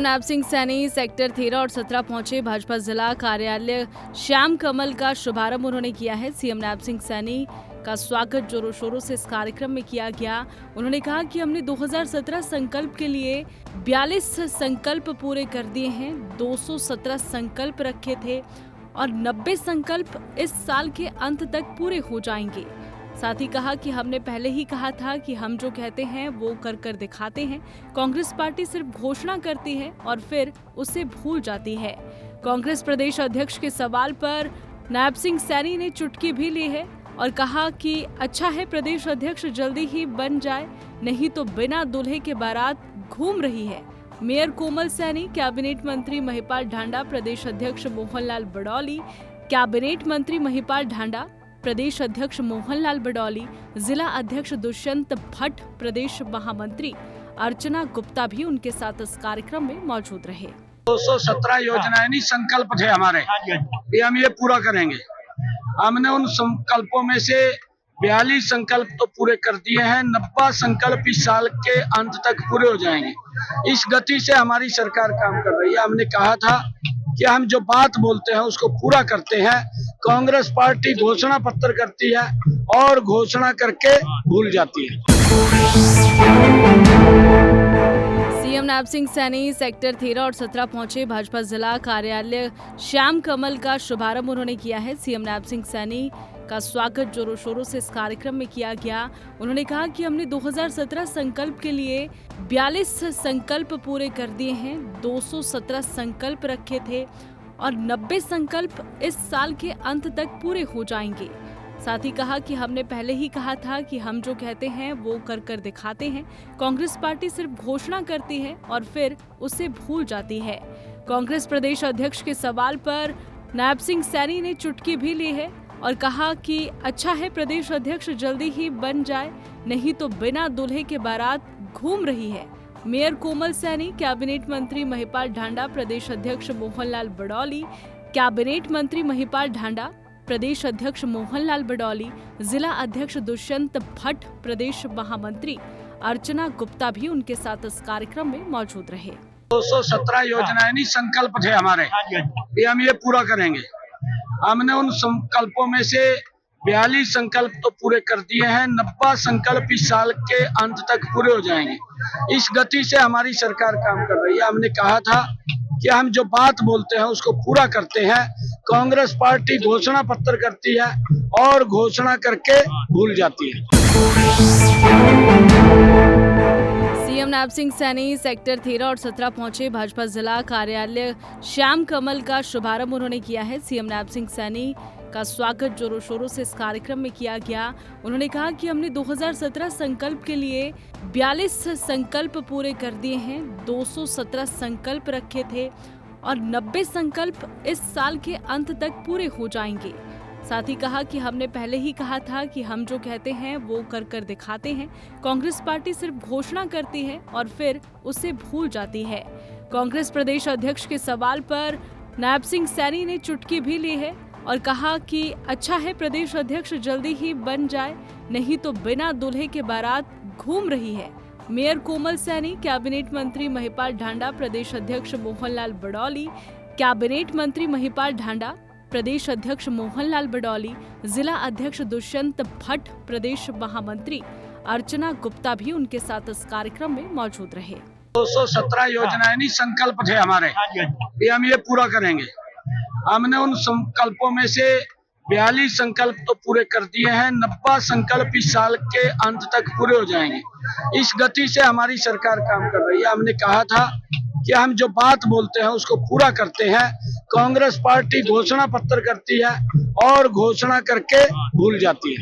नैब Singh Saini sector 13 और 17 पहुंचे। भाजपा जिला कार्यालय श्याम कमल का शुभारंभ उन्होंने किया है। सीएम नैब सिंह सैनी का स्वागत जोरों शोरों से इस कार्यक्रम में किया गया। उन्होंने कहा कि हमने 2017 संकल्प के लिए 42 संकल्प पूरे कर दिए हैं। 217 संकल्प रखे थे और 90 संकल्प इस साल के अंत तक पूरे हो जाएंगे। साथ ही कहा कि हमने पहले ही कहा था कि हम जो कहते हैं वो कर दिखाते हैं। कांग्रेस पार्टी सिर्फ घोषणा करती है और फिर उसे भूल जाती है। कांग्रेस प्रदेश अध्यक्ष के सवाल पर नैब सिंह सैनी ने चुटकी भी ली है और कहा कि अच्छा है प्रदेश अध्यक्ष जल्दी ही बन जाए, नहीं तो बिना दूल्हे के बारात घूम रही है। मेयर कोमल सैनी, कैबिनेट मंत्री महिपाल ढांडा, प्रदेश अध्यक्ष मोहनलाल बडौली, कैबिनेट मंत्री महिपाल ढांडा, प्रदेश अध्यक्ष मोहनलाल बडौली, जिला अध्यक्ष दुष्यंत भट्ट, प्रदेश महामंत्री अर्चना गुप्ता भी उनके साथ इस कार्यक्रम में मौजूद रहे। 217 योजनाएं नहीं संकल्प थे हमारे, ये हम ये पूरा करेंगे। हमने उन संकल्पों में से 42 संकल्प तो पूरे कर दिए हैं। 90 संकल्प इस साल के अंत तक पूरे हो जाएंगे। इस गति से हमारी सरकार काम कर रही है। हमने कहा था कि हम जो बात बोलते हैं उसको पूरा करते हैं। कांग्रेस पार्टी घोषणा पत्र करती है और घोषणा करके भूल जाती है। सीएम नैब सिंह सैनी सेक्टर 13 और 17 पहुंचे। भाजपा जिला कार्यालय श्याम कमल का शुभारंभ उन्होंने किया है। सीएम नैब सिंह सैनी का स्वागत जोरों शोरों से इस कार्यक्रम में किया गया। उन्होंने कहा कि हमने 2017 संकल्प के लिए 42 संकल्प पूरे कर दिए हैं। 217 संकल्प रखे थे और 90 संकल्प इस साल के अंत तक पूरे हो जाएंगे। साथ ही कहा कि हमने पहले ही कहा था कि हम जो कहते हैं वो कर दिखाते हैं। कांग्रेस पार्टी सिर्फ घोषणा करती है और फिर उसे भूल जाती है। कांग्रेस प्रदेश अध्यक्ष के सवाल पर नैब सिंह सैनी ने चुटकी भी ली है और कहा कि अच्छा है प्रदेश अध्यक्ष जल्दी ही बन जाए, नहीं तो बिना दूल्हे के बारात घूम रही है। मेयर कोमल सैनी, कैबिनेट मंत्री महिपाल ढांडा, प्रदेश अध्यक्ष मोहनलाल बडौली, कैबिनेट मंत्री महिपाल ढांडा, प्रदेश अध्यक्ष मोहनलाल बडौली, जिला अध्यक्ष दुष्यंत भट्ट, प्रदेश महामंत्री अर्चना गुप्ता भी उनके साथ इस कार्यक्रम में मौजूद रहे। 217 योजनाएं नहीं संकल्प थे हमारे, ये हम ये पूरा करेंगे। हमने उन संकल्पों में से 42 संकल्प तो पूरे कर दिए हैं। 90 संकल्प इस साल के अंत तक पूरे हो जाएंगे। इस गति से हमारी सरकार काम कर रही है। हमने कहा था कि हम जो बात बोलते हैं उसको पूरा करते हैं। कांग्रेस पार्टी घोषणा पत्र करती है और घोषणा करके भूल जाती है। सीएम नैब सिंह सैनी सेक्टर 13 और 17 पहुंचे। भाजपा जिला कार्यालय श्याम कमल का शुभारंभ उन्होंने किया है। सीएम नैब सिंह सैनी का स्वागत जोरों शोरों से इस कार्यक्रम में किया गया। उन्होंने कहा कि हमने 2017 संकल्प के लिए 42 संकल्प पूरे कर दिए हैं। 217 संकल्प रखे थे और 90 संकल्प इस साल के अंत तक पूरे हो जाएंगे। साथ ही कहा कि हमने पहले ही कहा था कि हम जो कहते हैं वो कर दिखाते हैं। कांग्रेस पार्टी सिर्फ घोषणा करती है और फिर उसे भूल जाती है। कांग्रेस प्रदेश अध्यक्ष के सवाल पर नैब सिंह सैनी ने चुटकी भी ली है और कहा कि अच्छा है प्रदेश अध्यक्ष जल्दी ही बन जाए, नहीं तो बिना दूल्हे के बारात घूम रही है। मेयर कोमल सैनी, कैबिनेट मंत्री महिपाल ढांडा, प्रदेश अध्यक्ष मोहनलाल बडौली, कैबिनेट मंत्री महिपाल ढांडा, प्रदेश अध्यक्ष मोहनलाल बडौली, जिला अध्यक्ष दुष्यंत भट्ट, प्रदेश महामंत्री अर्चना गुप्ता भी उनके साथ इस कार्यक्रम में मौजूद रहे। 217 योजनाएं नहीं संकल्प थे हमारे, ये हम ये पूरा करेंगे। हमने उन संकल्पों में से 42 संकल्प तो पूरे कर दिए हैं। 90 संकल्प इस साल के अंत तक पूरे हो जाएंगे। इस गति से हमारी सरकार काम कर रही है। हमने कहा था कि हम जो बात बोलते हैं उसको पूरा करते हैं। कांग्रेस पार्टी घोषणा पत्र करती है और घोषणा करके भूल जाती है।